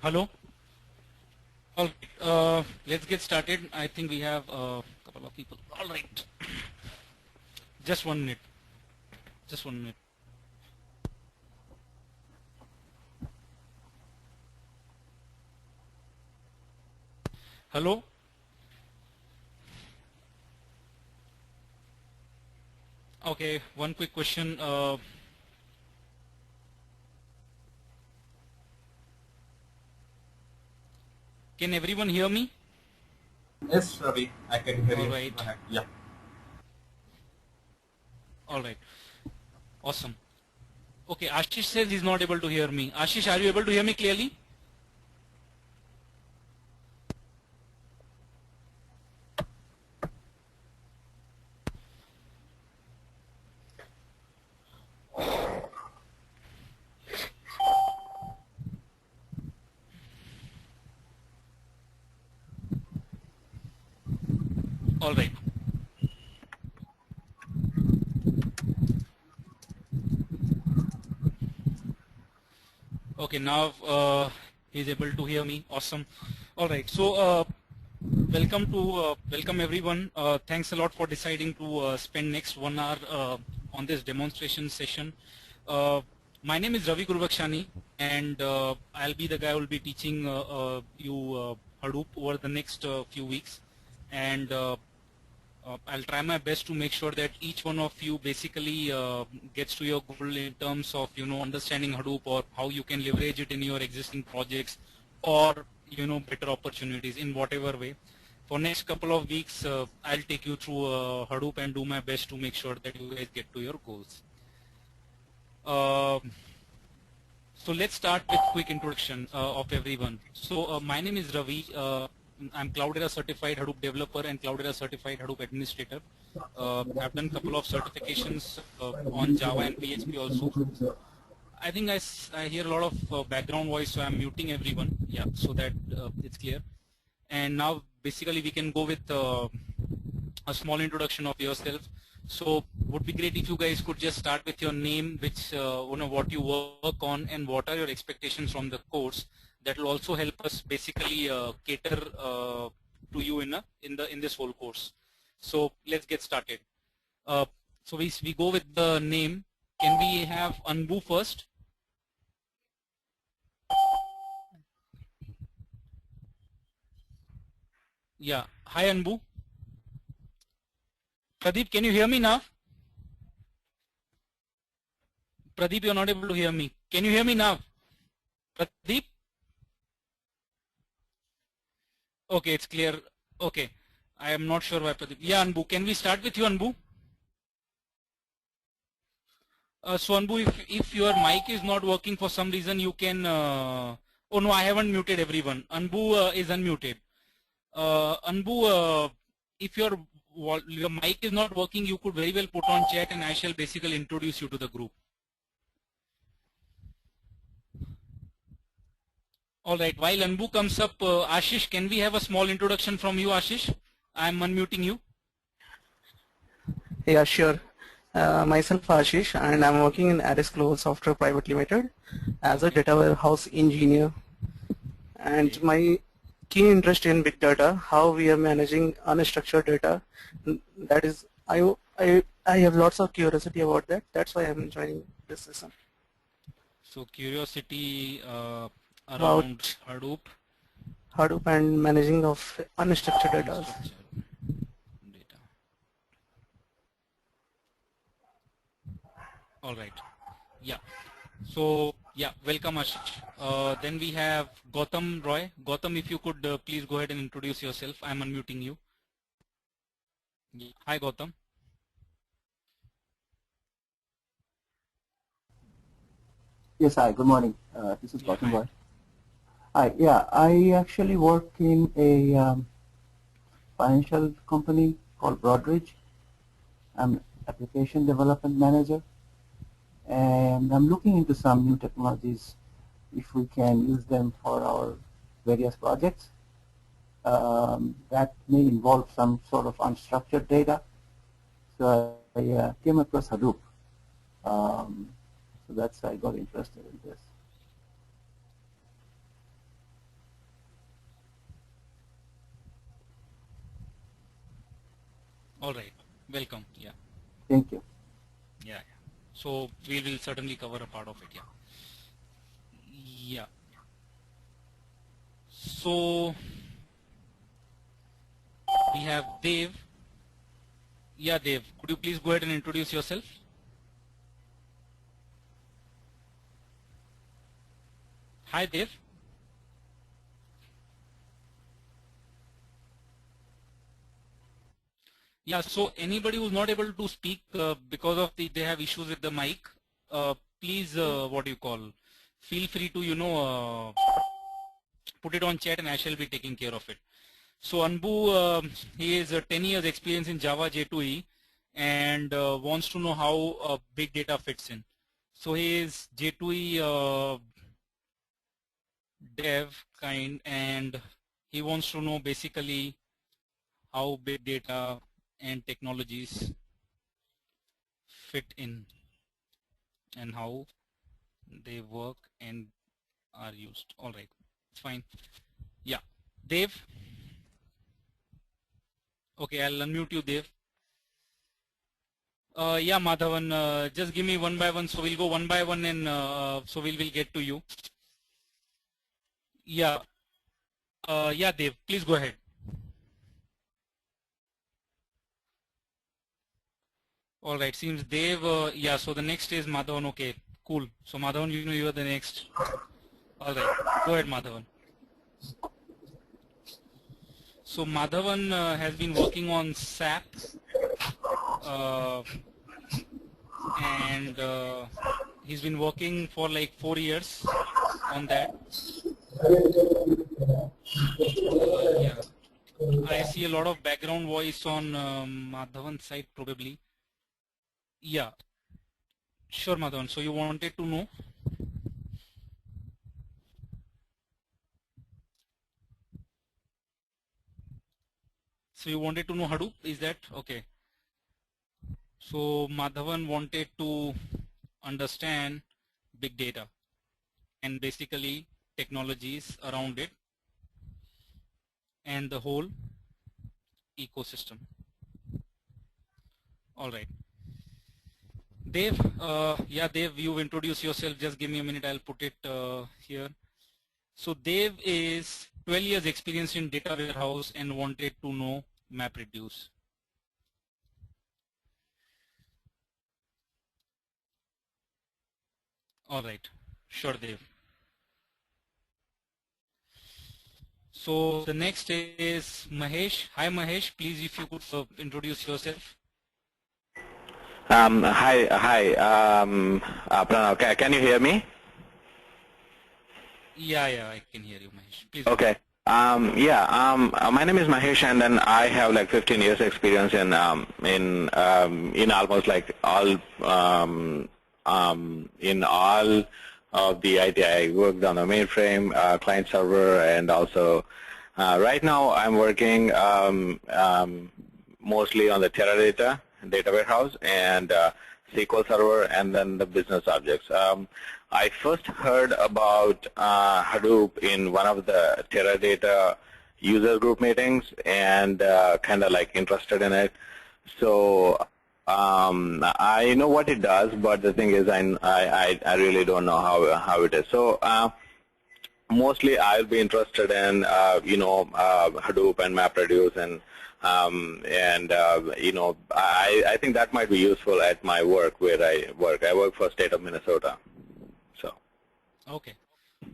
Hello. All right. Let's get started. I think we have a couple of people. All right. Just 1 minute. Just 1 minute. Hello. Okay. One quick question. Can everyone hear me? Yes, Ravi, I can hear All you. right. Go ahead. Yeah. All right. Awesome. Okay. Ashish says he's not able to hear me. Ashish, are you able to hear me clearly? All right. Okay. Now he's able to hear me. Awesome. All right. So welcome everyone. Thanks a lot for deciding to spend next 1 hour on this demonstration session. My name is Ravi Gurubakshani, and I'll be the guy who will be teaching you Hadoop over the next few weeks. And I'll try my best to make sure that each one of you basically gets to your goal in terms of understanding Hadoop or how you can leverage it in your existing projects, or better opportunities in whatever way. For next couple of weeks, I'll take you through Hadoop and do my best to make sure that you guys get to your goals. So let's start with quick introduction of everyone. So my name is Ravi. I'm Cloudera certified Hadoop developer and Cloudera certified Hadoop administrator. I've done a couple of certifications on Java and PHP also. I think I hear a lot of background voice, so I'm muting everyone. Yeah, so that it's clear. And now basically we can go with a small introduction of yourself. So would be great if you guys could just start with your name, which what you work on, and what are your expectations from the course. That will also help us basically cater to you in this whole course. So let's get started. So we go with the name. Can we have Anbu first? Yeah. Hi Anbu. Pradeep, can you hear me now? Pradeep, you're not able to hear me. Can you hear me now? Pradeep? Okay, it's clear. Okay. I am not sure why Pradeep. Yeah, Anbu. Can we start with you, Anbu? So Anbu, if your mic is not working for some reason, you can. Oh no, I haven't muted everyone. Anbu is unmuted. Anbu, if your mic is not working, you could very well put on chat, and I shall basically introduce you to the group. All right. While Anbu comes up, Ashish, can we have a small introduction from you, Ashish? I am unmuting you. Yeah, sure. Myself Ashish, and I'm working in Aris Global Software Private Limited as a Okay. data warehouse engineer. And Okay. my key interest in big data, how we are managing unstructured data. That is, I have lots of curiosity about that. That's why I'm joining this session. So curiosity around About Hadoop Hadoop and managing of unstructured data. unstructured data. All right. Yeah. So yeah, welcome Ashish. Then we have Gautam Roy. Gautam, if you could please go ahead and introduce yourself. I'm unmuting you. Yeah. Hi Gautam. Yes, hi, good morning. This is Yeah. Gautam Hi. Roy. Hi, yeah, I actually work in a financial company called Broadridge. I'm application development manager, and I'm looking into some new technologies if we can use them for our various projects. That may involve some sort of unstructured data. So I came across Hadoop. So that's I got interested in this. All right. Welcome. Yeah. Thank you. Yeah. So we will certainly cover a part of it. Yeah. Yeah. So we have Dev. Yeah, Dev. Could you please go ahead and introduce yourself? Hi, Dev. Yeah, so anybody who's not able to speak because of they have issues with the mic, please, what do you call, feel free to, put it on chat and I shall be taking care of it. So Anbu, he is 10 years experience in Java J2E and wants to know how big data fits in. So he is J2E dev kind and he wants to know basically how big data and technologies fit in and how they work and are used. All right, fine. Yeah, Dave. Okay, I'll unmute you, Dave. Yeah, Madhavan, just give me one by one. So we'll go one by one and so we'll get to you. Yeah, yeah, Dave, please go ahead. All right, seems Dave, yeah, so the next is Madhavan. Okay, cool. So Madhavan, you are the next. All right, go ahead, Madhavan. So Madhavan has been working on SAP and he's been working for like 4 years on that. Yeah, I see a lot of background voice on Madhavan's side probably. Yeah, sure, Madhavan. So you wanted to know? So you wanted to know Hadoop? Is that okay? So Madhavan wanted to understand big data and basically technologies around it and the whole ecosystem. All right. Dave, yeah, Dave, you introduce yourself. Just give me a minute. I'll put it here. So Dave is 12 years experience in data warehouse and wanted to know MapReduce. All right. Sure, Dave. So the next is Mahesh. Hi, Mahesh. Please, if you could introduce yourself. Hi, Pranav. Can you hear me? Yeah, I can hear you, Mahesh. Please. Okay. My name is Mahesh, and then I have like 15 years experience in almost like all in all of the IT. I worked on the mainframe, client server, and also right now I'm working mostly on the Teradata data warehouse and SQL Server, and then the business objects. I first heard about Hadoop in one of the Teradata user group meetings and kind of like interested in it. So I know what it does, but the thing is I really don't know how it is. So mostly I'll be interested in Hadoop and MapReduce and I think that might be useful at my work where I work. I work for state of Minnesota. So. Okay,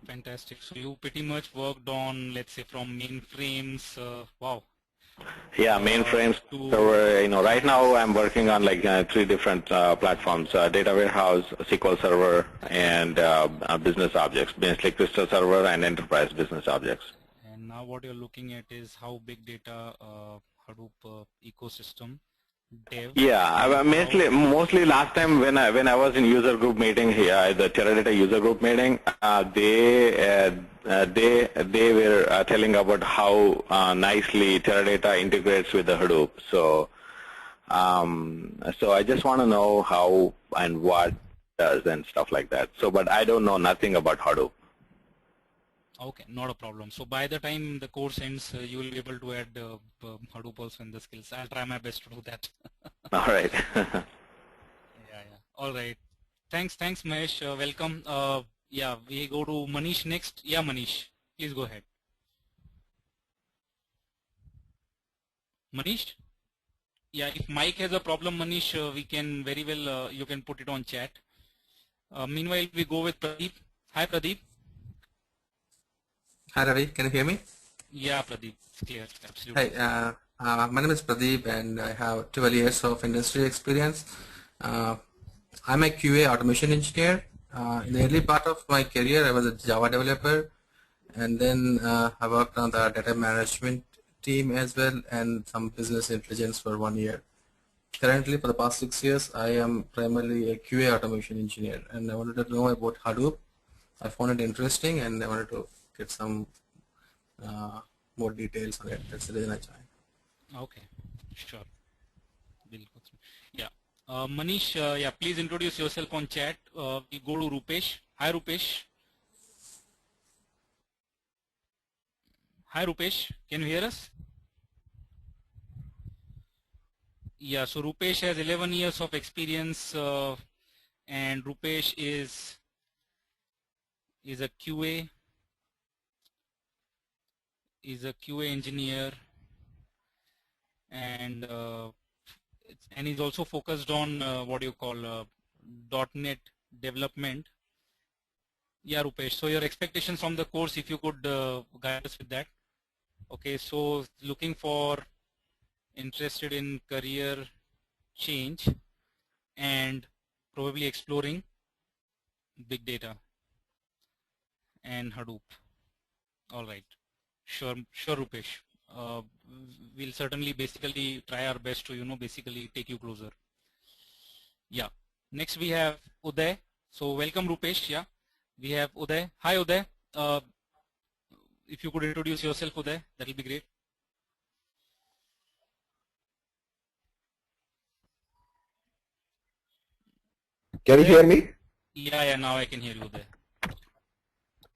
fantastic. So you pretty much worked on, let's say, from mainframes. Wow. Yeah, mainframes. So right now I'm working on like 3 different platforms: data warehouse, SQL Server, and business objects, basically Crystal Server and enterprise business objects. And now what you're looking at is how big data Hadoop ecosystem dev. Yeah, mostly last time when I was in user group meeting here, the Teradata user group meeting, they were telling about how nicely Teradata integrates with the Hadoop. So so I just want to know how and what does and stuff like that. So, but I don't know nothing about Hadoop. Okay, not a problem. So by the time the course ends, you will be able to add Hadoop also in the skills. I'll try my best to do that. All right. Yeah, yeah. All right. Thanks, Mahesh. Welcome. Yeah, we go to Manish next. Yeah, Manish, please go ahead. Manish? Yeah, if Mike has a problem, Manish, we can very well, you can put it on chat. Meanwhile, we go with Pradeep. Hi, Pradeep. Hi Ravi, can you hear me? Yeah, Pradeep, it's clear, Hi, absolutely. my name is Pradeep and I have 12 years of industry experience. I'm a QA automation engineer. In the early part of my career, I was a Java developer, and then I worked on the data management team as well and some business intelligence for 1 year. Currently, for the past 6 years, I am primarily a QA automation engineer, and I wanted to know about Hadoop. I found it interesting, and I wanted to get some more details on it. That's the reason I joined. Okay, sure. We'll go through. Yeah. Manish, yeah, please introduce yourself on chat. We go to Rupesh. Hi, Rupesh. Hi, Rupesh. Can you hear us? Yeah, so Rupesh has 11 years of experience, and Rupesh is a QA, engineer, and he's also focused on what you call .NET development. Yeah, Rupesh. So your expectations from the course, if you could guide us with that. Okay, so looking for, interested in career change and probably exploring big data and Hadoop. All right, sure, Rupesh. We'll certainly basically try our best to basically take you closer. Yeah. Next we have Uday. So welcome, Rupesh. Yeah, we have Uday. Hi, Uday. If you could introduce yourself, Uday, that will be great. Can you hear me? Yeah, now I can hear you there.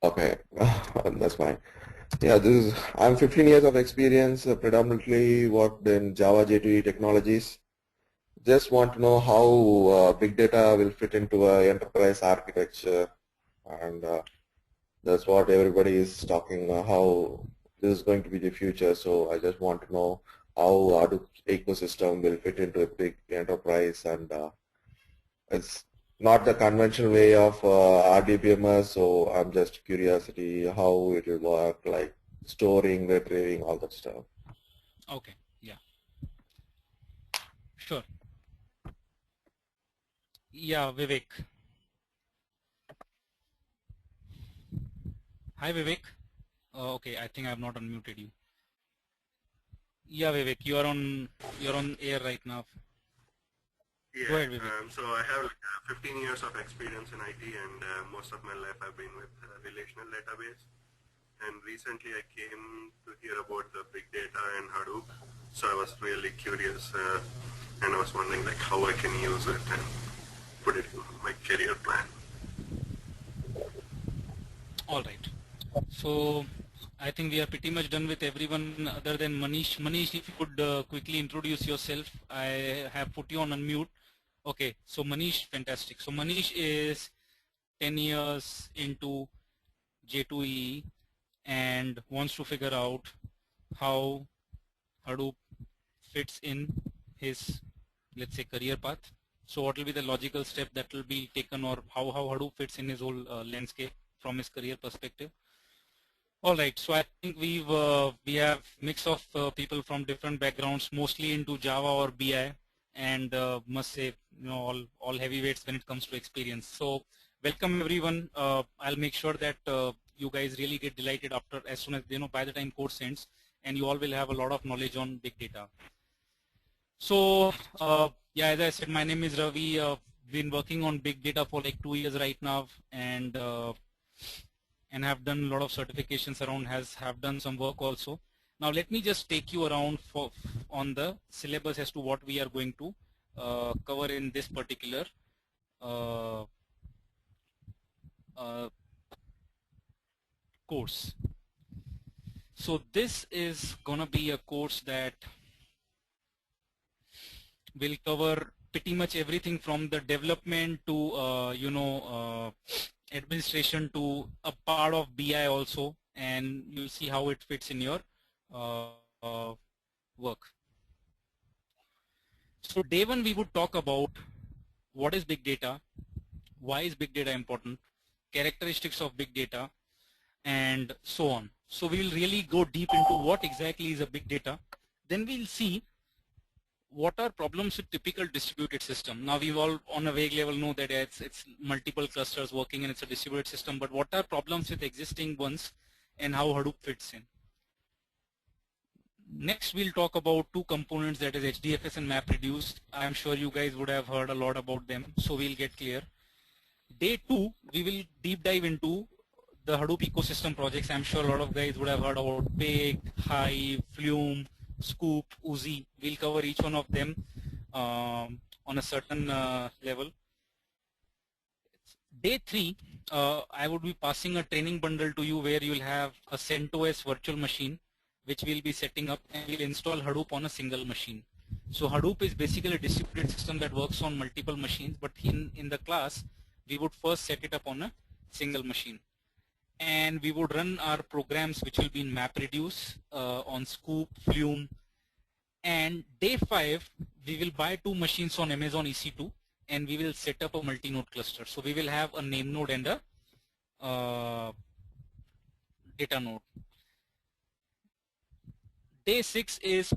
Okay, that's fine. Yeah, I'm 15 years of experience, predominantly worked in Java J2E technologies. Just want to know how big data will fit into an enterprise architecture, and that's what everybody is talking, how this is going to be the future. So I just want to know how Hadoop ecosystem will fit into a big enterprise, and it's not the conventional way of RDBMS, so I'm just curiosity how it will work, like storing, retrieving, all that stuff. Okay, yeah. Sure. Yeah, Vivek. Hi, Vivek. Okay, I think I have not unmuted you. Yeah, Vivek, you're on air right now. Yeah, Go ahead, Vivek. so I have 15 years of experience in IT, and most of my life I've been with relational database. And recently I came to hear about the big data and Hadoop, so I was really curious, and I was wondering like how I can use it and put it in my career plan. All right. So I think we are pretty much done with everyone other than Manish. Manish, if you could quickly introduce yourself. I have put you on unmute. Okay, so Manish, fantastic. So Manish is 10 years into J2EE and wants to figure out how Hadoop fits in his, let's say, career path. So what will be the logical step that will be taken, or how Hadoop fits in his whole landscape from his career perspective. All right, so I think we have mix of people from different backgrounds, mostly into Java or BI, and must say, all heavyweights when it comes to experience. So welcome everyone. I'll make sure that you guys really get delighted as soon as by the time course ends, and you all will have a lot of knowledge on big data. So yeah, as I said, my name is Ravi. Been working on big data for like 2 years right now, and have done a lot of certifications around, have done some work also. Now let me just take you around on the syllabus as to what we are going to cover in this particular course. So this is gonna be a course that will cover pretty much everything from the development to administration to a part of BI also, and you'll see how it fits in your work. So day one we would talk about what is big data, why is big data important, characteristics of big data, and so on. So we will really go deep into what exactly is a big data. Then we'll see what are problems with typical distributed system. Now we all on a vague level know that it's multiple clusters working and it's a distributed system, but what are problems with existing ones and how Hadoop fits in. Next we'll talk about two components, that is HDFS and MapReduce. I'm sure you guys would have heard a lot about them, so we'll get clear. Day two we will deep dive into the Hadoop ecosystem projects. I'm sure a lot of guys would have heard about Pig, Hive, Flume, Scoop, Oozie. We'll cover each one of them on a certain level. Day three, I would be passing a training bundle to you where you'll have a CentOS virtual machine which we'll be setting up, and we'll install Hadoop on a single machine. So Hadoop is basically a distributed system that works on multiple machines, but in the class we would first set it up on a single machine. And we would run our programs which will be in MapReduce, on Scoop, Flume. And day 5, we will buy 2 machines on Amazon EC2 and we will set up a multi-node cluster. So we will have a name node and a data node. Day 6 is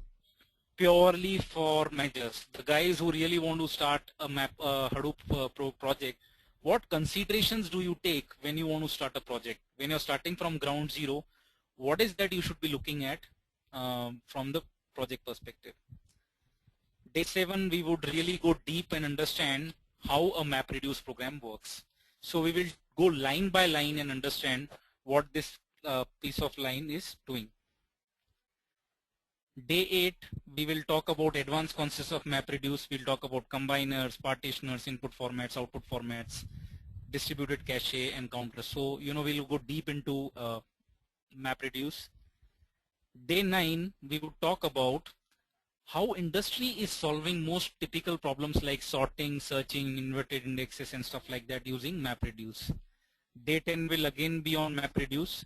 purely for managers, the guys who really want to start a Hadoop project. What considerations do you take when you want to start a project? When you're starting from ground zero, what is that you should be looking at from the project perspective? Day 7, we would really go deep and understand how a MapReduce program works. So we will go line by line and understand what this piece of line is doing. Day 8, we will talk about advanced concepts of MapReduce. We'll talk about combiners, partitioners, input formats, output formats, distributed cache, and counters. So, we'll go deep into MapReduce. Day 9, we will talk about how industry is solving most typical problems like sorting, searching, inverted indexes, and stuff like that using MapReduce. Day 10 will again be on MapReduce.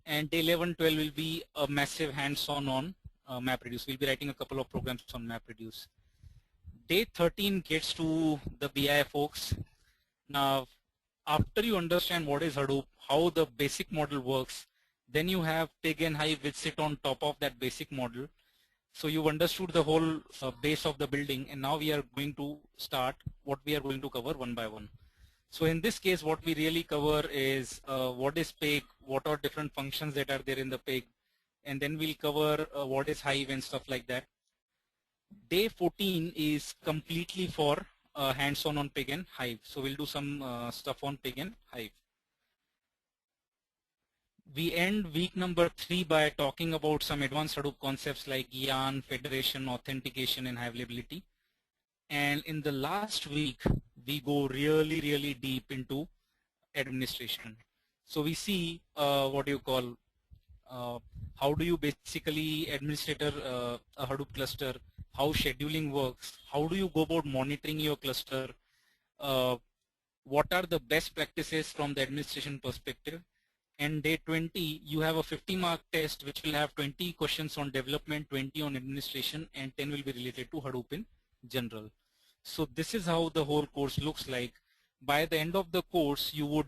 And day 11, 12 will be a massive hands-on on MapReduce. We'll be writing a couple of programs on MapReduce. Day 13 gets to the BI folks. Now, after you understand what is Hadoop, how the basic model works, then you have Pig and Hive which sit on top of that basic model. So you've understood the whole base of the building, and now we are going to start what we are going to cover one by one. So in this case, what we really cover is what is Pig, what are different functions that are there in the Pig, and then we'll cover what is Hive and stuff like that. Day 14 is completely for hands-on on Pig and Hive. So we'll do some stuff on Pig and Hive. We end week number 3 by talking about some advanced Hadoop concepts like YARN, federation, authentication, and availability. And in the last week, we go really, really deep into administration. So we see what you call how do you basically administer a Hadoop cluster, how scheduling works, how do you go about monitoring your cluster, what are the best practices from the administration perspective. And day 20, you have a 50-mark test which will have 20 questions on development, 20 on administration, and 10 will be related to Hadoop in general. So this is how the whole course looks like. By the end of the course, you would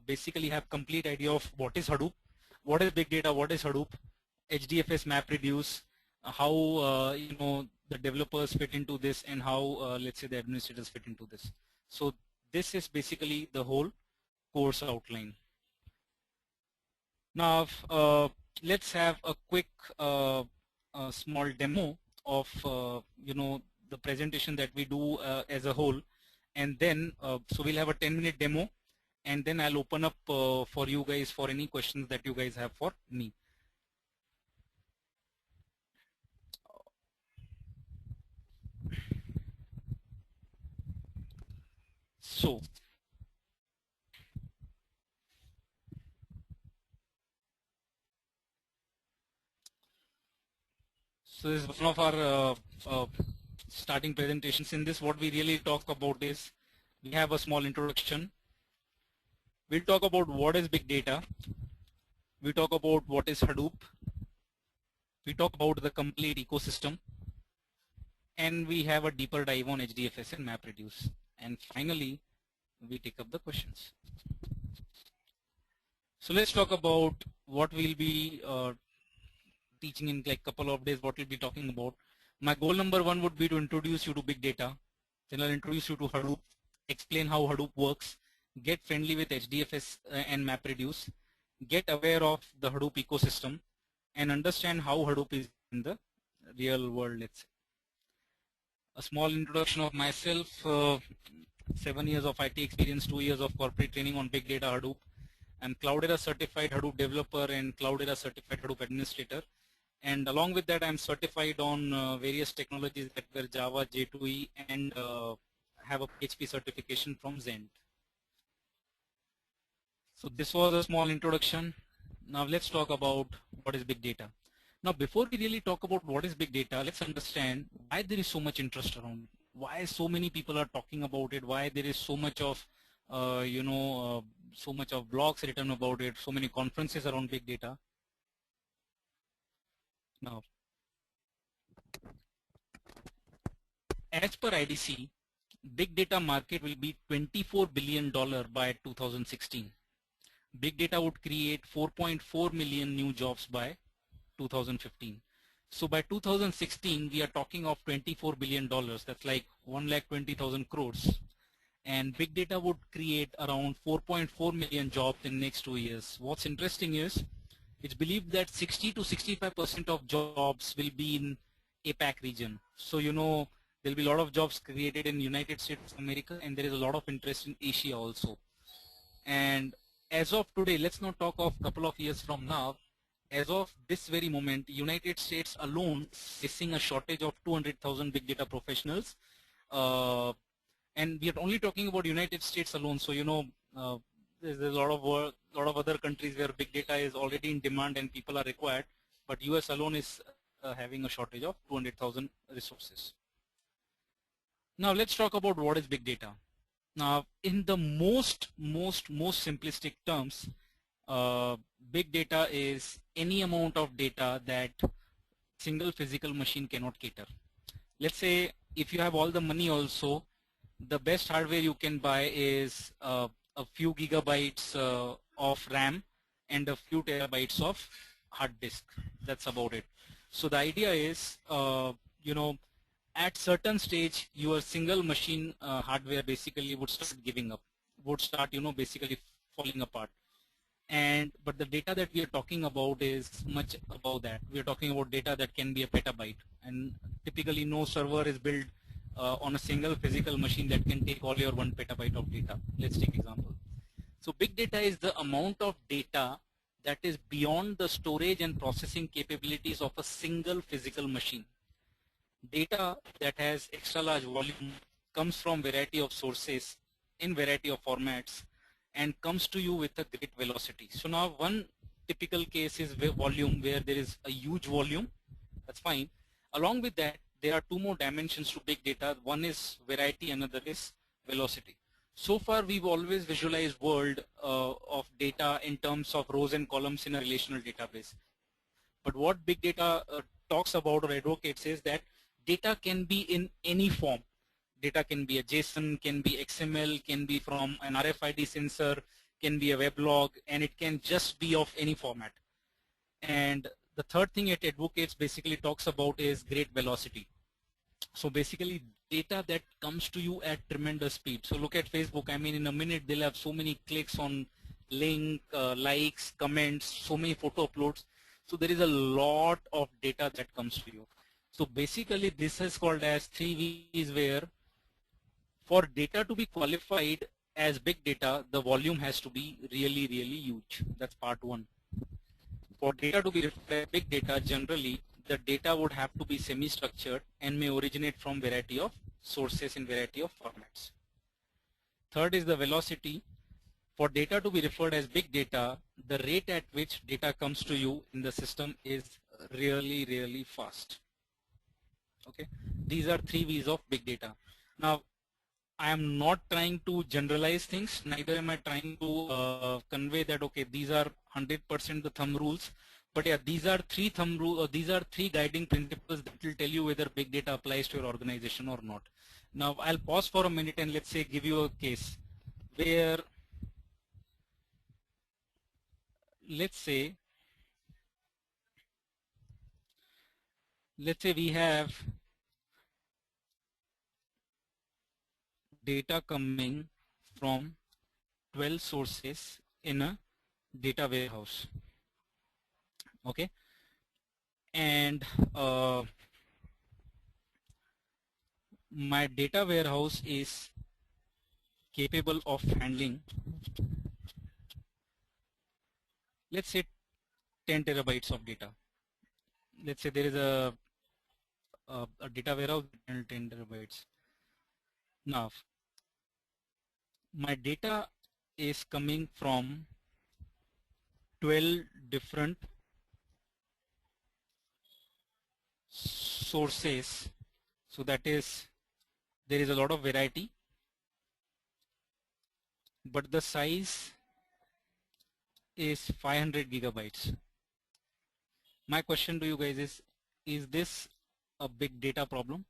basically have complete idea of what is Hadoop, what is big data, what is Hadoop, HDFS, MapReduce, how the developers fit into this, and how let's say the administrators fit into this. So this is basically the whole course outline. Now let's have a quick small demo of the presentation that we do as a whole, and then so we'll have a 10-minute demo, and then I'll open up for you guys for any questions that you guys have for me. So So this is one of our starting presentations. In this, what we really talk about is, we have a small introduction. We'll talk about what is big data. We talk about what is Hadoop. We talk about the complete ecosystem. And we have a deeper dive on HDFS and MapReduce. And finally, we take up the questions. So let's talk about what we'll be teaching in like couple of days, what we'll be talking about. My goal number one would be to introduce you to big data. Then I'll introduce you to Hadoop, explain how Hadoop works, get friendly with HDFS and MapReduce, get aware of the Hadoop ecosystem, and understand how Hadoop is in the real world, let's say. A small introduction of myself, 7 years of IT experience, 2 years of corporate training on big data Hadoop. I'm Cloudera certified Hadoop developer and Cloudera certified Hadoop administrator. And along with that, I'm certified on various technologies that were Java, J2E, and have a PHP certification from Zend. So this was a small introduction. Now let's talk about what is big data. Now before we really talk about what is big data, let's understand why there is so much interest around it. Why so many people are talking about it, why there is so much of so much of blogs written about it, so many conferences around big data. Now, as per IDC, big data market will be $24 billion by 2016. Big data would create 4.4 million new jobs by 2015. So by 2016, we are talking of $24 billion. That's like 1,20,000 crores. And big data would create around 4.4 million jobs in next 2 years. What's interesting is, it's believed that 60 to 65% of jobs will be in APAC region. So there'll be a lot of jobs created in United States of America, and there is a lot of interest in Asia also. And as of today, let's not talk of a couple of years from now. As of this very moment, United States alone is seeing a shortage of 200,000 big data professionals. And we are only talking about United States alone. So there's a lot of work, lot of other countries where big data is already in demand and people are required, but US alone is having a shortage of 200,000 resources. Now let's talk about what is big data. Now in the most simplistic terms, big data is any amount of data that single physical machine cannot cater. Let's say if you have all the money also, the best hardware you can buy is a few gigabytes of RAM and a few terabytes of hard disk. That's about it. So the idea is, at certain stage, your single machine hardware basically would start giving up, would start, basically falling apart. But the data that we are talking about is much above that. We are talking about data that can be a petabyte, and typically no server is built on a single physical machine that can take all your 1 petabyte of data. Let's take example. So big data is the amount of data that is beyond the storage and processing capabilities of a single physical machine. Data that has extra large volume comes from variety of sources in variety of formats and comes to you with a great velocity. So now one typical case is volume, where there is a huge volume. That's fine. Along with that, there are two more dimensions to big data. One is variety, another is velocity. So far, we've always visualized world of data in terms of rows and columns in a relational database. But what big data talks about or advocates is that data can be in any form. Data can be a JSON, can be XML, can be from an RFID sensor, can be a weblog, and it can just be of any format. And the third thing it advocates basically talks about is great velocity. So basically data that comes to you at tremendous speed. So look at Facebook. I mean, in a minute they'll have so many clicks on link, likes, comments, so many photo uploads. So there is a lot of data that comes to you. So basically this is called as 3 V's, where for data to be qualified as big data, the volume has to be really huge. That's part one. For data to be big data, generally the data would have to be semi-structured and may originate from variety of sources in variety of formats. Third is the velocity. For data to be referred as big data, the rate at which data comes to you in the system is really fast. Okay, these are 3 V's of big data. Now, I am not trying to generalize things, neither am I trying to convey that, okay, these are 100% the thumb rules, but yeah, these are 3 thumb rules, or these are 3 guiding principles that will tell you whether big data applies to your organization or not. Now, I'll pause for a minute and let's say give you a case where, let's say we have data coming from 12 sources in a data warehouse. Okay, and my data warehouse is capable of handling, let's say, 10 terabytes of data. Let's say there is a data warehouse and 10 terabytes. Now, my data is coming from 12 different sources, so that is, there is a lot of variety, but the size is 500 gigabytes. My question to you guys is this a big data problem?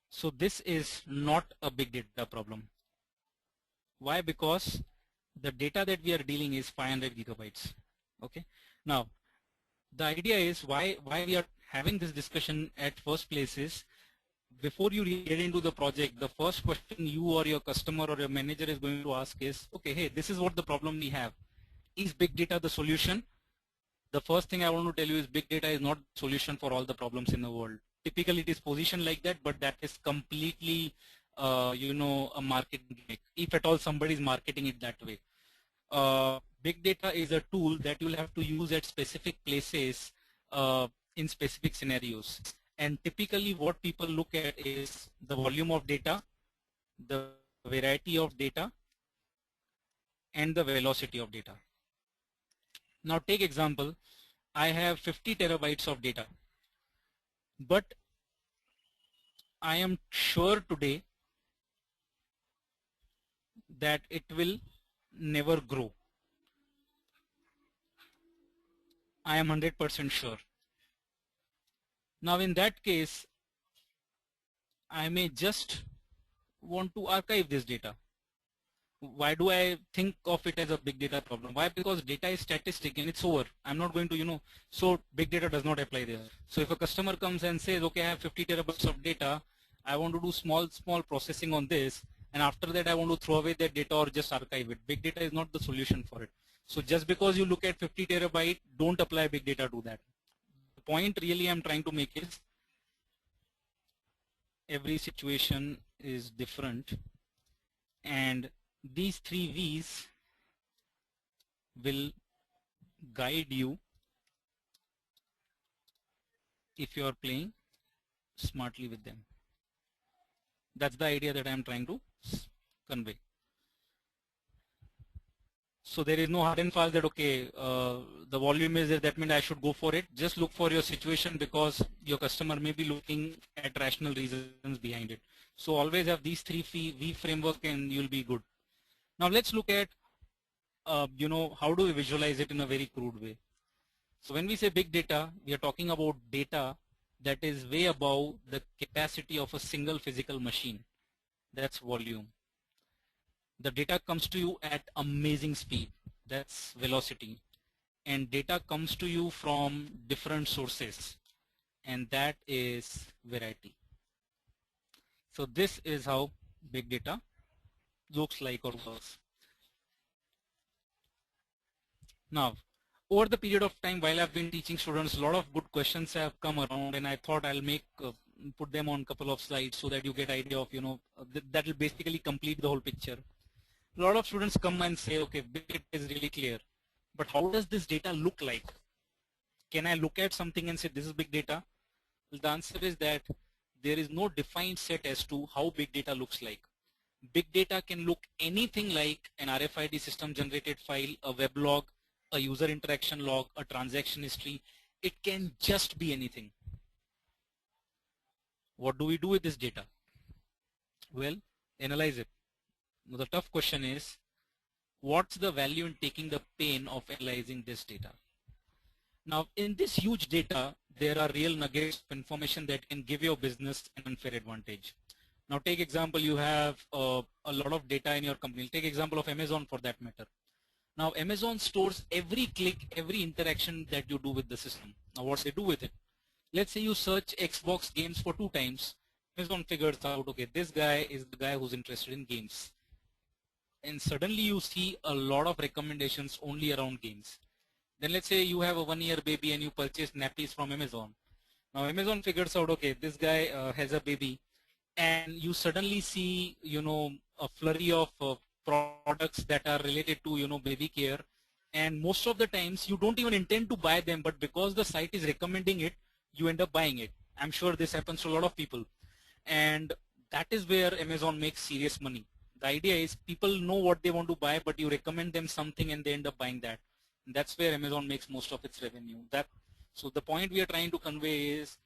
So this is not a big data problem. Why? Because the data that we are dealing is 500 gigabytes. Okay. Now, the idea is why we are having this discussion at first place is, before you get into the project, the first question you or your customer or your manager is going to ask is, okay, hey, this is what the problem we have. Is big data the solution? The first thing I want to tell you is big data is not the solution for all the problems in the world. Typically it is positioned like that, but that is completely you know, a marketing gimmick, if at all somebody is marketing it that way. Big data is a tool that you'll have to use at specific places in specific scenarios. And typically what people look at is the volume of data, the variety of data, and the velocity of data. Now take example, I have 50 terabytes of data, but I am sure today that it will never grow. I am 100% sure. Now in that case, I may just want to archive this data. Why do I think of it as a big data problem? Why? Because data is statistic and it's over. I'm not going to, you know, so big data does not apply there. So if a customer comes and says, okay, I have 50 terabytes of data, I want to do small processing on this, and after that I want to throw away that data or just archive it. Big data is not the solution for it. So just because you look at 50 terabyte, don't apply big data to that. The point really I'm trying to make is, every situation is different, and these 3 V's will guide you if you are playing smartly with them. That's the idea that I'm trying to convey. So there is no hard and fast that, okay, the volume is there, that means I should go for it. Just look for your situation, because your customer may be looking at rational reasons behind it. So always have these 3 V framework and you'll be good. Now let's look at, you know, how do we visualize it in a very crude way. So when we say big data, we are talking about data that is way above the capacity of a single physical machine. That's volume. The data comes to you at amazing speed. That's velocity. And data comes to you from different sources, and that is variety. So this is how big data looks like or works. Now, over the period of time while I've been teaching students, a lot of good questions have come around, and I thought I'll put them on a couple of slides so that you get idea of, you know, that will basically complete the whole picture. A lot of students come and say, okay, big data is really clear, but how does this data look like? Can I look at something and say this is big data? Well, the answer is that there is no defined set as to how big data looks like. Big data can look anything like an RFID system generated file, a web log, a user interaction log, a transaction history. It can just be anything. What do we do with this data? Well, analyze it. Now, the tough question is, what's the value in taking the pain of analyzing this data? Now, in this huge data, there are real nuggets of information that can give your business an unfair advantage. Now, take example, you have a lot of data in your company. Take example of Amazon for that matter. Now, Amazon stores every click, every interaction that you do with the system. Now, what they do with it? Let's say you search Xbox games for 2 times. Amazon figures out, okay, this guy is the guy who's interested in games. And suddenly you see a lot of recommendations only around games. Then let's say you have a 1-year baby and you purchase nappies from Amazon. Now Amazon figures out, okay, this guy has a baby, and you suddenly see, you know, a flurry of products that are related to, you know, baby care. And most of the times you don't even intend to buy them, but because the site is recommending it, you end up buying it. I'm sure this happens to a lot of people. And that is where Amazon makes serious money. The idea is people know what they want to buy, but you recommend them something and they end up buying that. And that's where Amazon makes most of its revenue. So the point we are trying to convey is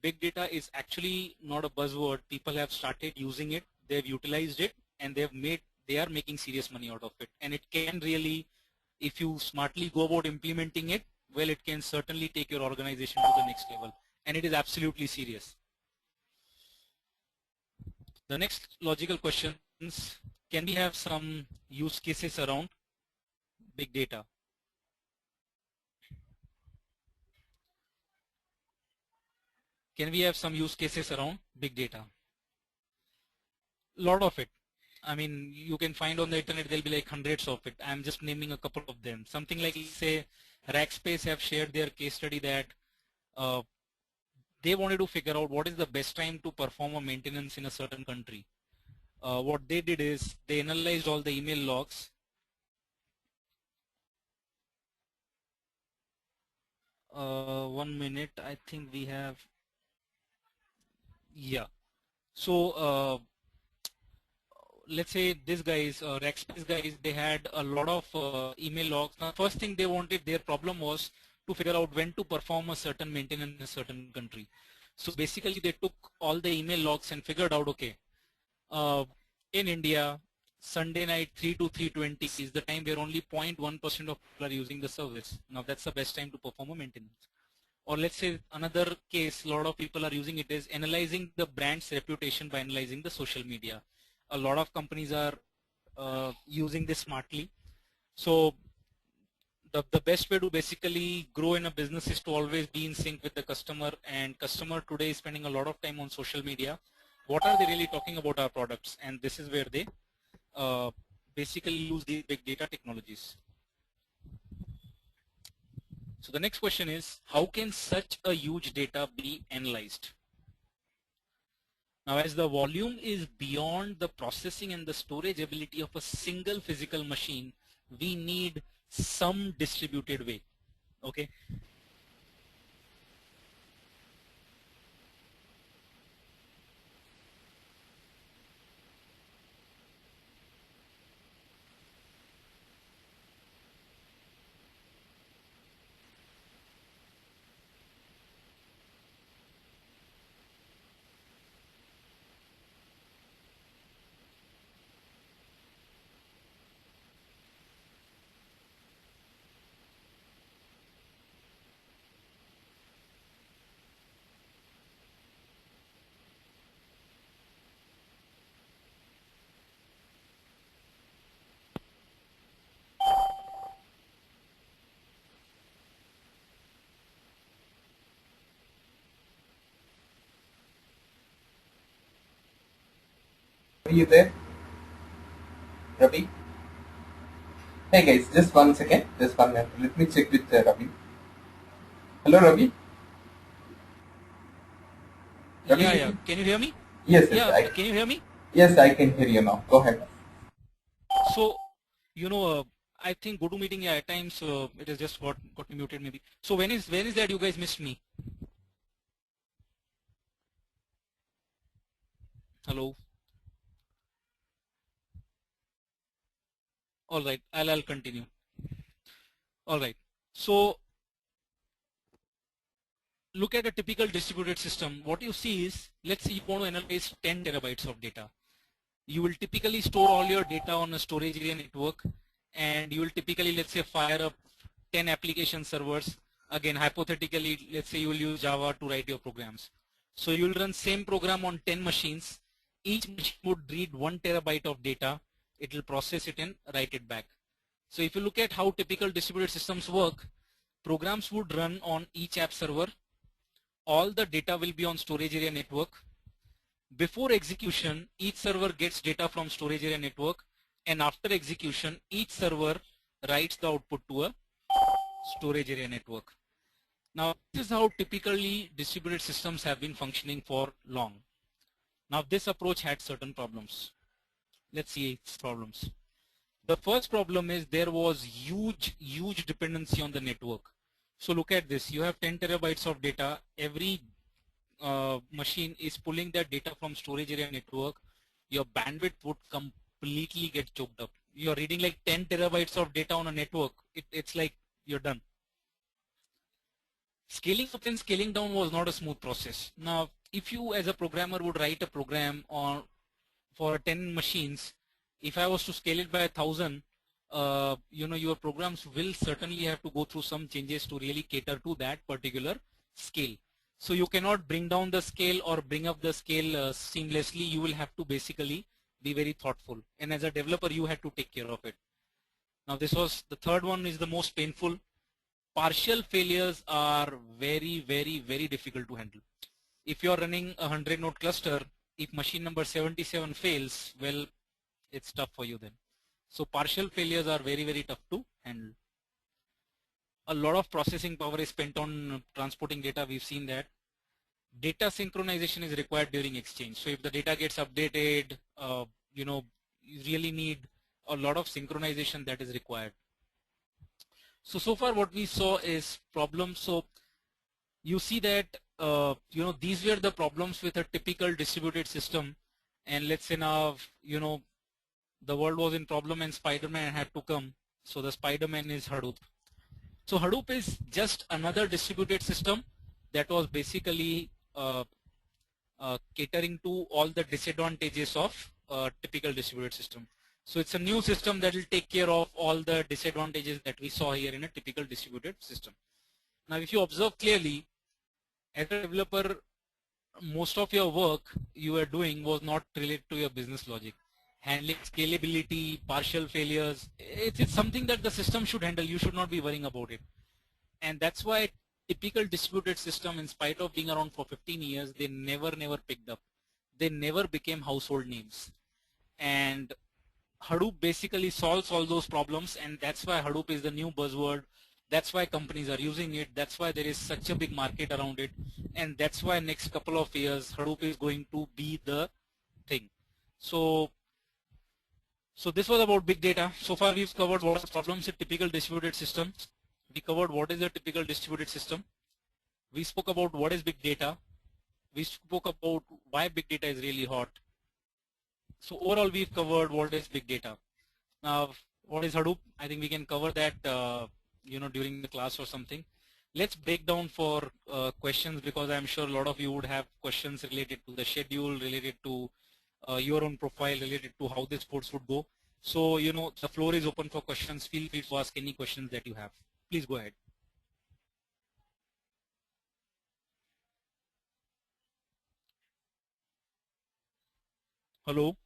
big data is actually not a buzzword. People have started using it, they've utilized it, and they are making serious money out of it. And it can really, if you smartly go about implementing it, well, it can certainly take your organization to the next level. And it is absolutely serious. The next logical questions, can we have some use cases around big data? Can we have some use cases around big data? Lot of it. I mean, you can find on the internet, there'll be like hundreds of it. I'm just naming a couple of them. Something like, say, Rackspace have shared their case study that they wanted to figure out what is the best time to perform a maintenance in a certain country. What they did is they analyzed all the email logs. 1 minute, I think we have, yeah. So let's say this guys, Rackspace guys, they had a lot of email logs. Now, first thing they wanted, their problem was to figure out when to perform a certain maintenance in a certain country. So basically they took all the email logs and figured out, okay, in India, Sunday night 3 to 3:20 is the time where only 0.1% of people are using the service. Now that's the best time to perform a maintenance. Or let's say another case, a lot of people are using it is analyzing the brand's reputation by analyzing the social media. A lot of companies are using this smartly. So the best way to basically grow in a business is to always be in sync with the customer, and customer today is spending a lot of time on social media. What are they really talking about our products? And this is where they basically use these big data technologies. So the next question is, how can such a huge data be analyzed? Now, as the volume is beyond the processing and the storage ability of a single physical machine, we need some distributed way. Okay. Are you there, Ravi? Hey guys, just 1 second, just 1 minute. Let me check with Ravi. Hello, Ravi. Ravi, Yeah. Can you hear me? Yes. Yeah. Can you hear me? Yes, I can hear you now. Go ahead. So, you know, I think GoToMeeting, yeah, at times it has just got muted maybe. So when is that you guys missed me? Hello. All right, I'll continue. All right. So look at a typical distributed system. What you see is, let's say you want to analyze 10 terabytes of data. You will typically store all your data on a storage area network, and you will typically, let's say, fire up 10 application servers. Again, hypothetically, let's say you will use Java to write your programs. So you will run same program on 10 machines. Each machine would read 1 terabyte of data. It will process it and write it back. So if you look at how typical distributed systems work, programs would run on each app server. All the data will be on storage area network. Before execution, each server gets data from storage area network, and after execution, each server writes the output to a storage area network. Now, this is how typically distributed systems have been functioning for long. Now, this approach had certain problems. Let's see its problems. The first problem is there was huge dependency on the network. So look at this. You have 10 terabytes of data. Every machine is pulling that data from storage area network. Your bandwidth would completely get choked up. You're reading like 10 terabytes of data on a network. It's like you're done. Scaling up and scaling down was not a smooth process. Now, if you as a programmer would write a program for 10 machines, if I was to scale it by 1,000, your programs will certainly have to go through some changes to really cater to that particular scale. So you cannot bring down the scale or bring up the scale seamlessly. You will have to basically be very thoughtful. And as a developer, you had to take care of it. Now this was the third one is the most painful. Partial failures are very difficult to handle. If you're running a 100 node cluster, if machine number 77 fails, well, it's tough for you then. So partial failures are very tough to handle. A lot of processing power is spent on transporting data. We've seen that. Data synchronization is required during exchange. So if the data gets updated, you really need a lot of synchronization that is required. So far what we saw is problems. So you see that, these were the problems with a typical distributed system. And let's say now, the world was in problem and Spider-Man had to come. So the Spider-Man is Hadoop. So Hadoop is just another distributed system that was basically catering to all the disadvantages of a typical distributed system. So it's a new system that will take care of all the disadvantages that we saw here in a typical distributed system. Now, if you observe clearly, as a developer, most of your work you were doing was not related to your business logic. Handling scalability, partial failures, it's something that the system should handle. You should not be worrying about it. And that's why typical distributed system, in spite of being around for 15 years, they never picked up. They never became household names. And Hadoop basically solves all those problems, and that's why Hadoop is the new buzzword. That's why companies are using it. That's why there is such a big market around it. And that's why next couple of years, Hadoop is going to be the thing. So this was about big data. So far we've covered what are the problems in typical distributed systems. We covered what is a typical distributed system. We spoke about what is big data. We spoke about why big data is really hot. So overall we've covered what is big data. Now what is Hadoop? I think we can cover that during the class or something. Let's break down for questions, because I'm sure a lot of you would have questions related to the schedule, related to your own profile, related to how this course would go. So the floor is open for questions. Feel free to ask any questions that you have. Please go ahead. Hello.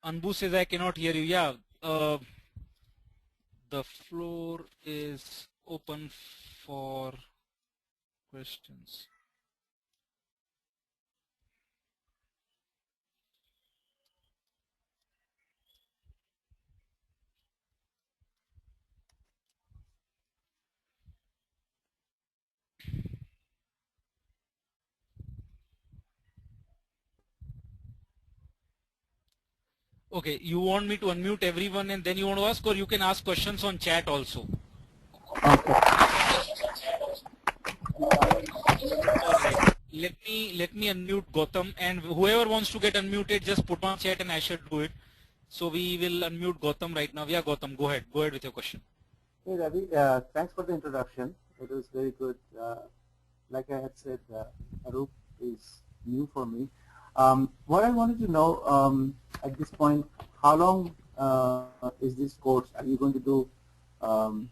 Anbu says I cannot hear you. Yeah, the floor is open for questions. Okay, you want me to unmute everyone and then you want to ask, or you can ask questions on chat also. Okay. Alright. Let me unmute Gautam, and whoever wants to get unmuted, just put on chat and I shall do it. So we will unmute Gautam right now. Yeah, Gautam, go ahead. Go ahead with your question. Hey Ravi, thanks for the introduction. It was very good. Like I had said, Hadoop is new for me. What I wanted to know at this point, how long is this course? Are you going to do 1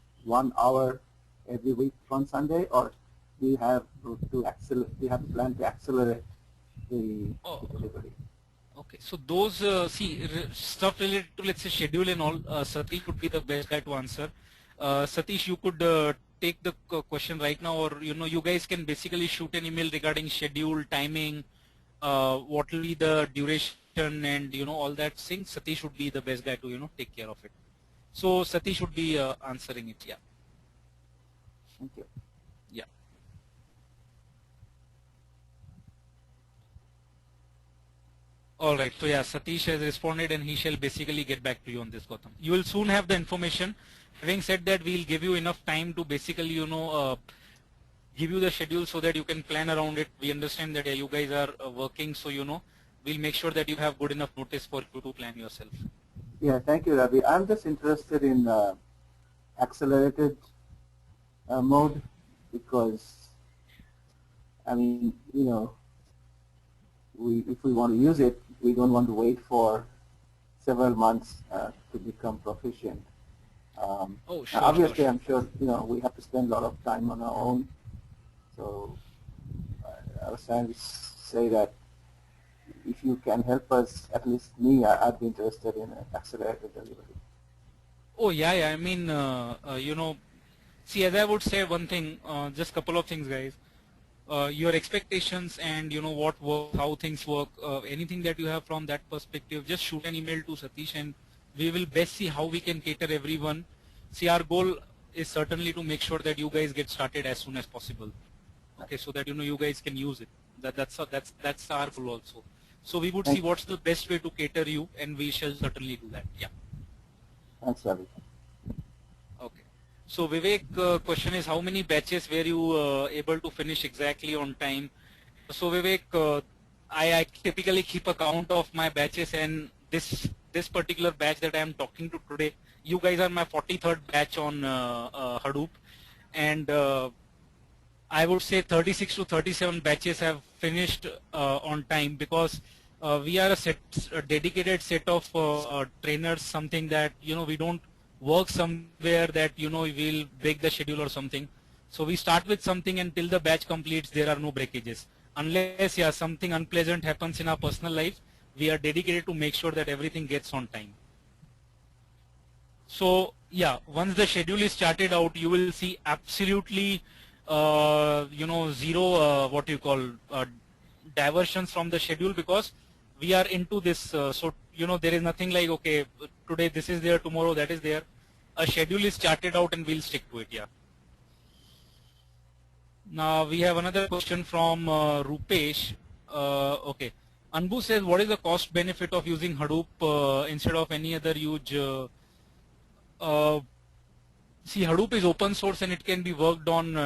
hour every week on Sunday, or do you have to accelerate? Do you have a plan to accelerate the delivery? Okay, so those stuff related to, let's say, schedule and all, Satish would be the best guy to answer. Satish, you could take the question right now, or you guys can basically shoot an email regarding schedule, timing, what will be the duration, and all that thing. Satish would be the best guy to take care of it. So Satish would be answering it. Yeah. Thank you. Yeah. All right. So yeah, Satish has responded, and he shall basically get back to you on this, Gautam. You will soon have the information. Having said that, we'll give you enough time to basically, give you the schedule so that you can plan around it. We understand that you guys are working, so we'll make sure that you have good enough notice for you to plan yourself. Yeah, thank you, Ravi. I'm just interested in accelerated mode because, I mean, if we want to use it, we don't want to wait for several months to become proficient. Oh, sure. Obviously, sure. I'm sure we have to spend a lot of time on our own. So I was trying to say that if you can help us, at least me, I'd be interested in accelerated delivery. Oh yeah. I mean, see, as I would say one thing, just couple of things, guys. Your expectations and what works, how things work, anything that you have from that perspective, just shoot an email to Satish, and we will best see how we can cater everyone. See, our goal is certainly to make sure that you guys get started as soon as possible. Okay, so that you guys can use it. That's our goal also. So we would see what's the best way to cater you, and we shall certainly do that. Yeah. Thanks, Ravi. Okay. So Vivek, question is, how many batches were you able to finish exactly on time? So Vivek, I typically keep a count of my batches, and this particular batch that I am talking to today, you guys are my 43rd batch on Hadoop, and I would say 36 to 37 batches have finished on time, because we are a dedicated set of trainers, something that we don't work somewhere that we'll break the schedule or something. So we start with something, and till the batch completes there are no breakages, unless something unpleasant happens in our personal life. We are dedicated to make sure that everything gets on time. So yeah, once the schedule is started out, you will see absolutely zero what you call diversions from the schedule, because we are into this. So there is nothing like, okay, today this is there, tomorrow that is there. A schedule is charted out, and we'll stick to it. Yeah. Now we have another question from Rupesh. Okay. Anbu says, what is the cost benefit of using Hadoop instead of any other huge? See, Hadoop is open source, and it can be worked on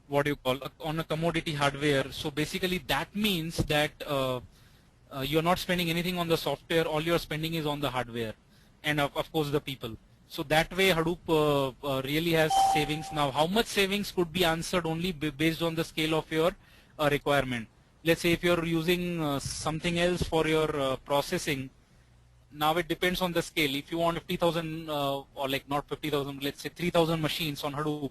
what do you call, on a commodity hardware. So basically that means that you're not spending anything on the software. All you're spending is on the hardware, and of course the people. So that way Hadoop really has savings. Now, how much savings could be answered only based on the scale of your requirement. Let's say if you're using something else for your processing, now it depends on the scale. If you want 50,000 or like not 50,000, let's say 3,000 machines on Hadoop,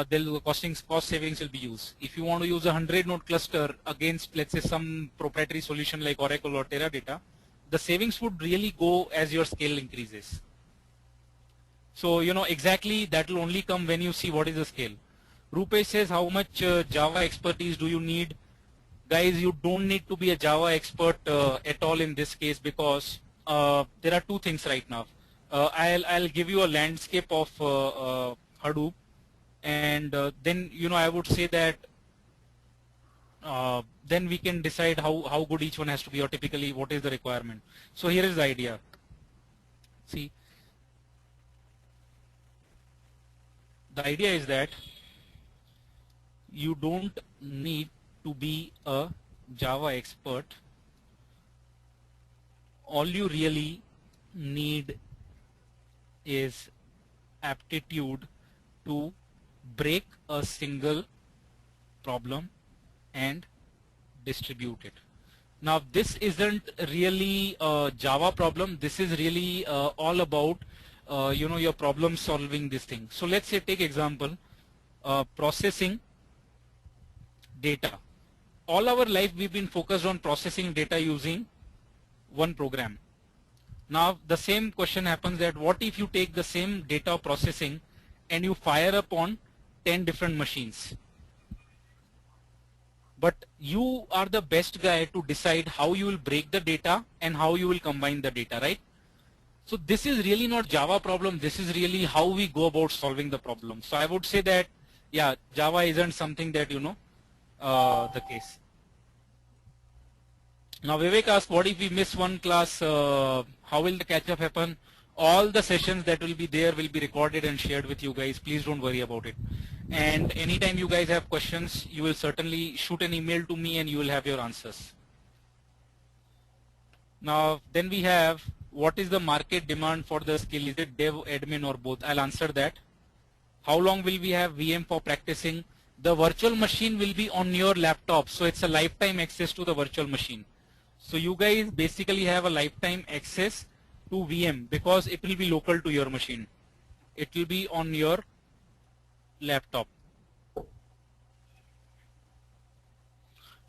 the cost savings will be used. If you want to use a 100-node cluster against, let's say, some proprietary solution like Oracle or Teradata, the savings would really go as your scale increases. So exactly that will only come when you see what is the scale. Rupesh says, how much Java expertise do you need? Guys, you don't need to be a Java expert at all in this case, because there are two things right now. I'll give you a landscape of Hadoop, and then I would say that then we can decide how good each one has to be, or typically what is the requirement. So here is the idea. See, the idea is that you don't need to be a Java expert. All you really need is aptitude to break a single problem and distribute it. Now this isn't really a Java problem. This is really all about your problem solving this thing. So let's say, take example, processing data. All our life we've been focused on processing data using one program. Now the same question happens, that what if you take the same data processing and you fire up on 10 different machines? But you are the best guy to decide how you will break the data and how you will combine the data, right? So this is really not Java problem. This is really how we go about solving the problem. So I would say that, yeah, Java isn't something that, the case. Now Vivek asked, what if we miss one class? How will the catch up happen? All the sessions that will be there will be recorded and shared with you guys. Please don't worry about it. And anytime you guys have questions, you will certainly shoot an email to me and you will have your answers. Now then we have, what is the market demand for the skill? Is it dev, admin, or both? I'll answer that. How long will we have VM for practicing? The virtual machine will be on your laptop, so it's a lifetime access to the virtual machine. So you guys basically have a lifetime access to VM because it will be local to your machine. It will be on your laptop.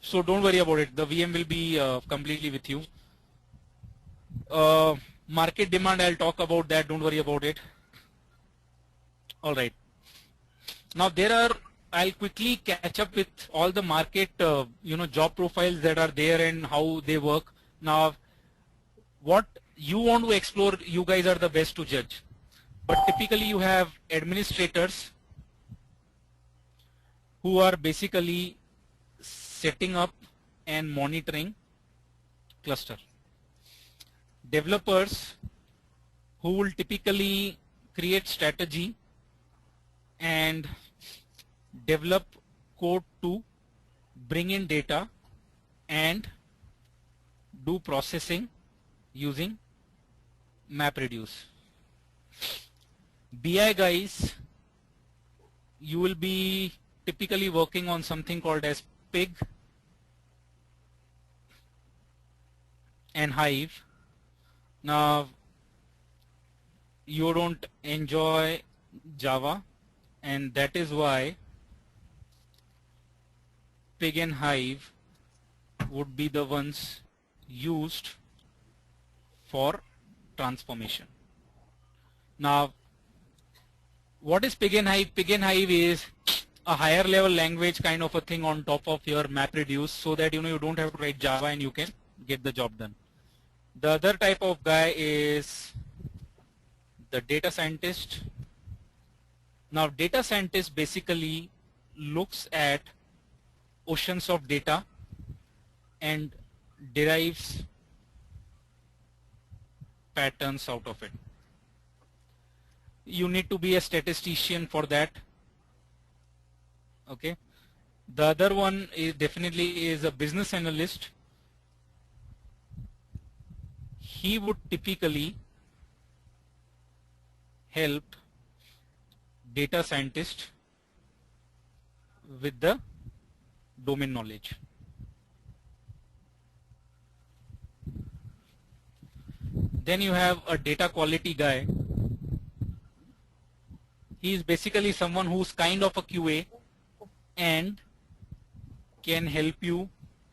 So don't worry about it. The VM will be completely with you. Market demand, I'll talk about that. Don't worry about it. All right. Now I'll quickly catch up with all the market, job profiles that are there and how they work. Now, what you want to explore, you guys are the best to judge. But typically you have administrators who are basically setting up and monitoring cluster. Developers who will typically create strategy and develop code to bring in data and do processing using MapReduce. BI guys, you will be typically working on something called as Pig and Hive. Now you don't enjoy Java, and that is why Pig and Hive would be the ones used for transformation. Now what is Pig and Hive? Pig and Hive is a higher level language kind of a thing on top of your MapReduce, so that you don't have to write Java and you can get the job done. The other type of guy is the data scientist. Now data scientist basically looks at oceans of data and derives patterns out of it. You need to be a statistician for that. Okay. The other one is definitely a business analyst. He would typically help data scientist with the domain knowledge. Then you have a data quality guy. He is basically someone who's kind of a QA and can help you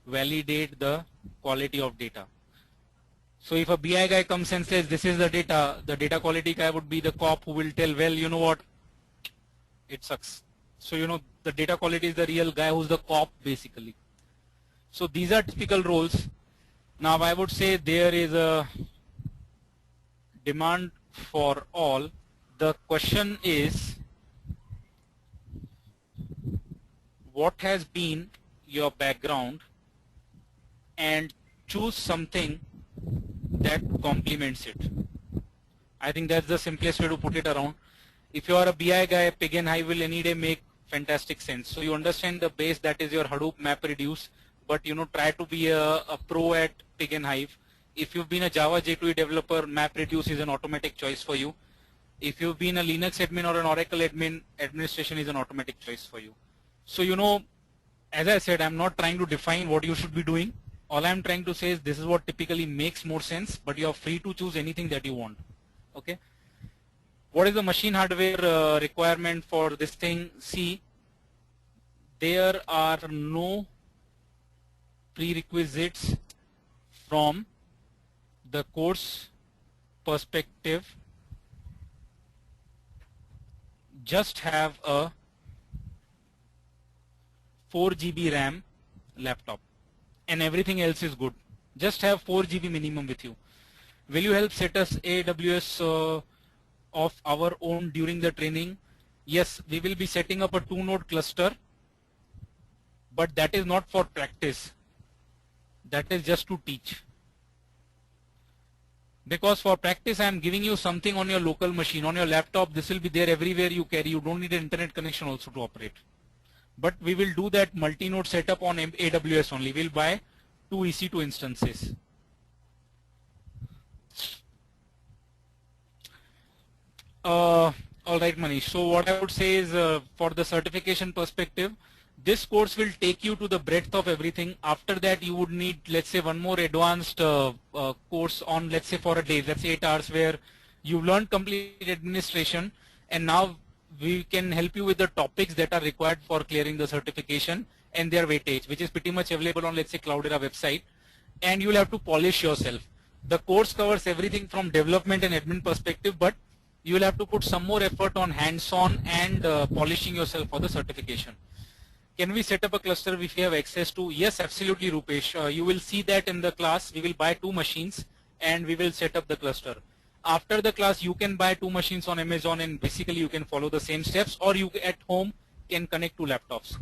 validate the quality of data. So if a BI guy comes and says this is the data quality guy would be the cop who will tell, well, you know what, it sucks. So the data quality is the real guy who's the cop basically. So these are typical roles. Now I would say there is a demand for all. The question is, what has been your background and choose something that complements it. I think that's the simplest way to put it around. If you are a BI guy, Pig and Hive will any day make fantastic sense. So you understand the base, that is your Hadoop MapReduce, but try to be a pro at Pig and Hive. If you've been a Java J2E developer, MapReduce is an automatic choice for you. If you've been a Linux admin or an Oracle admin, administration is an automatic choice for you. So as I said, I'm not trying to define what you should be doing. All I'm trying to say is this is what typically makes more sense, but you are free to choose anything that you want. Okay. What is the machine hardware requirement for this thing? See, there are no prerequisites from the course perspective. Just have a 4 GB RAM laptop and everything else is good. Just have 4 GB minimum with you. Will you help set us AWS of our own during the training? Yes, we will be setting up a 2-node cluster, but that is not for practice. That is just to teach. Because for practice, I am giving you something on your local machine, on your laptop. This will be there everywhere you carry. You don't need an internet connection also to operate. But we will do that multi-node setup on AWS only. We'll buy 2 EC2 instances. All right, Manish. So what I would say is for the certification perspective, this course will take you to the breadth of everything. After that, you would need, let's say, one more advanced course on, let's say, for a day, let's say 8 hours, where you've learned complete administration, and now we can help you with the topics that are required for clearing the certification and their weightage, which is pretty much available on, let's say, Cloudera website, and you'll have to polish yourself. The course covers everything from development and admin perspective, but you will have to put some more effort on hands-on and polishing yourself for the certification. Can we set up a cluster if we have access to? Yes, absolutely, Rupesh. You will see that in the class. We will buy 2 machines and we will set up the cluster. After the class, you can buy 2 machines on Amazon and basically you can follow the same steps, or you at home can connect 2 laptops.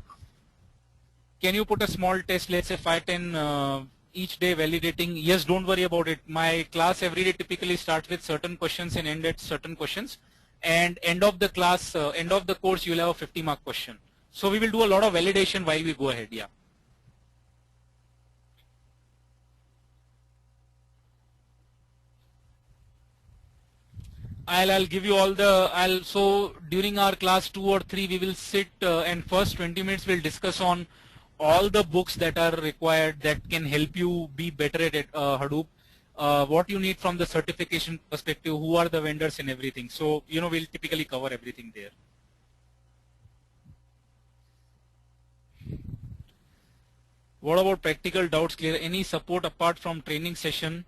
Can you put a small test, let's say 5-10 each day validating? Yes, don't worry about it. My class every day typically starts with certain questions and end at certain questions. And end of the class, end of the course, you'll have a 50-mark question. So we will do a lot of validation while we go ahead. Yeah. I'll give you all the, so during our class 2 or 3, we will sit and first 20 minutes we'll discuss on all the books that are required that can help you be better at Hadoop, what you need from the certification perspective, who are the vendors and everything. So, we'll typically cover everything there. What about practical doubts clear? Any support apart from training session?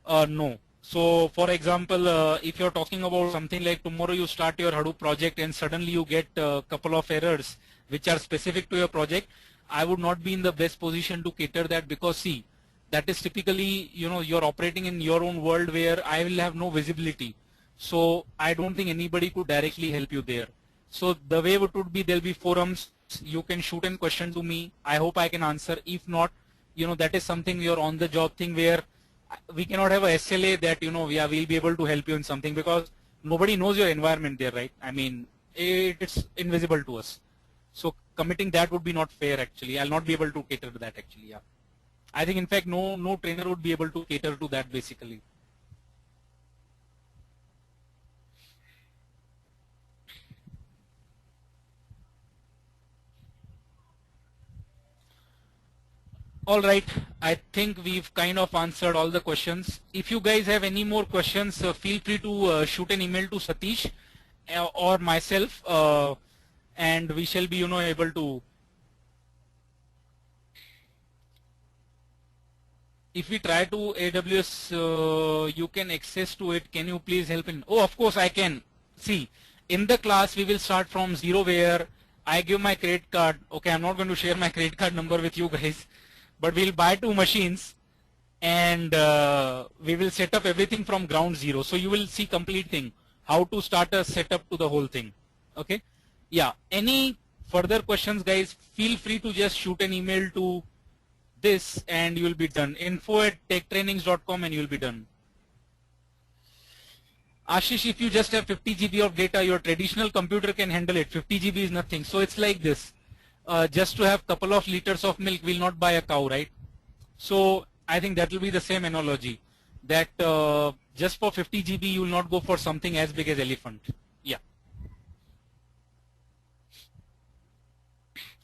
No. So, for example, if you're talking about something like tomorrow you start your Hadoop project and suddenly you get a couple of errors which are specific to your project, I would not be in the best position to cater that, because see, that is typically, you're operating in your own world where I will have no visibility. So I don't think anybody could directly help you there. So the way it would be, there'll be forums, you can shoot a question to me. I hope I can answer. If not, that is something your on the job thing where we cannot have a SLA that, we'll be able to help you in something, because nobody knows your environment there, right? I mean, it's invisible to us. So committing that would be not fair actually. I'll not be able to cater to that actually, yeah. I think in fact no trainer would be able to cater to that basically. All right, I think we've kind of answered all the questions. If you guys have any more questions, feel free to shoot an email to Satish or myself, and we shall be, able to. If we try to AWS, you can access to it. Can you please help in? Oh, of course I can. See, in the class we will start from 0 where I give my credit card. Okay, I'm not going to share my credit card number with you guys. But we'll buy 2 machines and we will set up everything from ground zero. So you will see complete thing, how to start a setup to the whole thing. Okay. Yeah. Any further questions, guys, feel free to just shoot an email to this and you will be done. info@techtrainings.com and you will be done. Ashish, if you just have 50 GB of data, your traditional computer can handle it. 50 GB is nothing. So it's like this. Just to have couple of liters of milk, we'll not buy a cow, right? So I think that will be the same analogy. That just for 50 GB, you will not go for something as big as elephant. Yeah.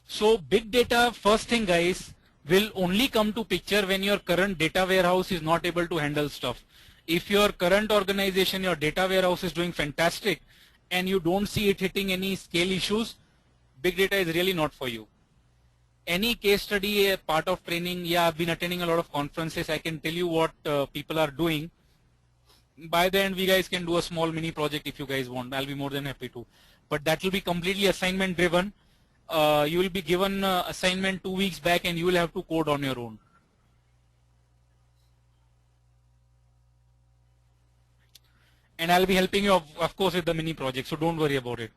So big data, first thing, guys, will only come to picture when your current data warehouse is not able to handle stuff. If your current organization, your data warehouse is doing fantastic and you don't see it hitting any scale issues, big data is really not for you. Any case study, a part of training, yeah, I've been attending a lot of conferences. I can tell you what people are doing. By the end, we guys can do a small mini project if you guys want. I'll be more than happy to. But that will be completely assignment driven. You will be given assignment 2 weeks back and you will have to code on your own. And I'll be helping you, of course, with the mini project, so don't worry about it.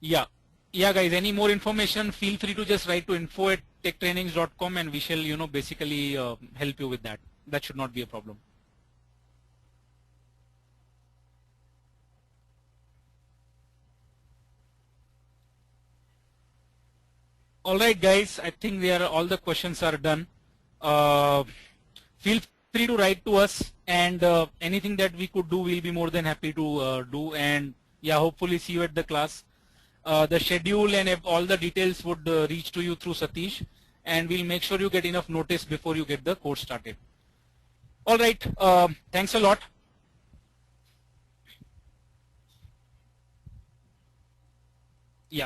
Yeah, guys, any more information, feel free to just write to info@techtrainings.com and we shall, basically help you with that. That should not be a problem. All right, guys, I think all the questions are done. Feel free to write to us, and anything that we could do, we'll be more than happy to do. And yeah, hopefully see you at the class. The schedule and all the details would reach to you through Satish, and we'll make sure you get enough notice before you get the course started. All right, thanks a lot. Yeah.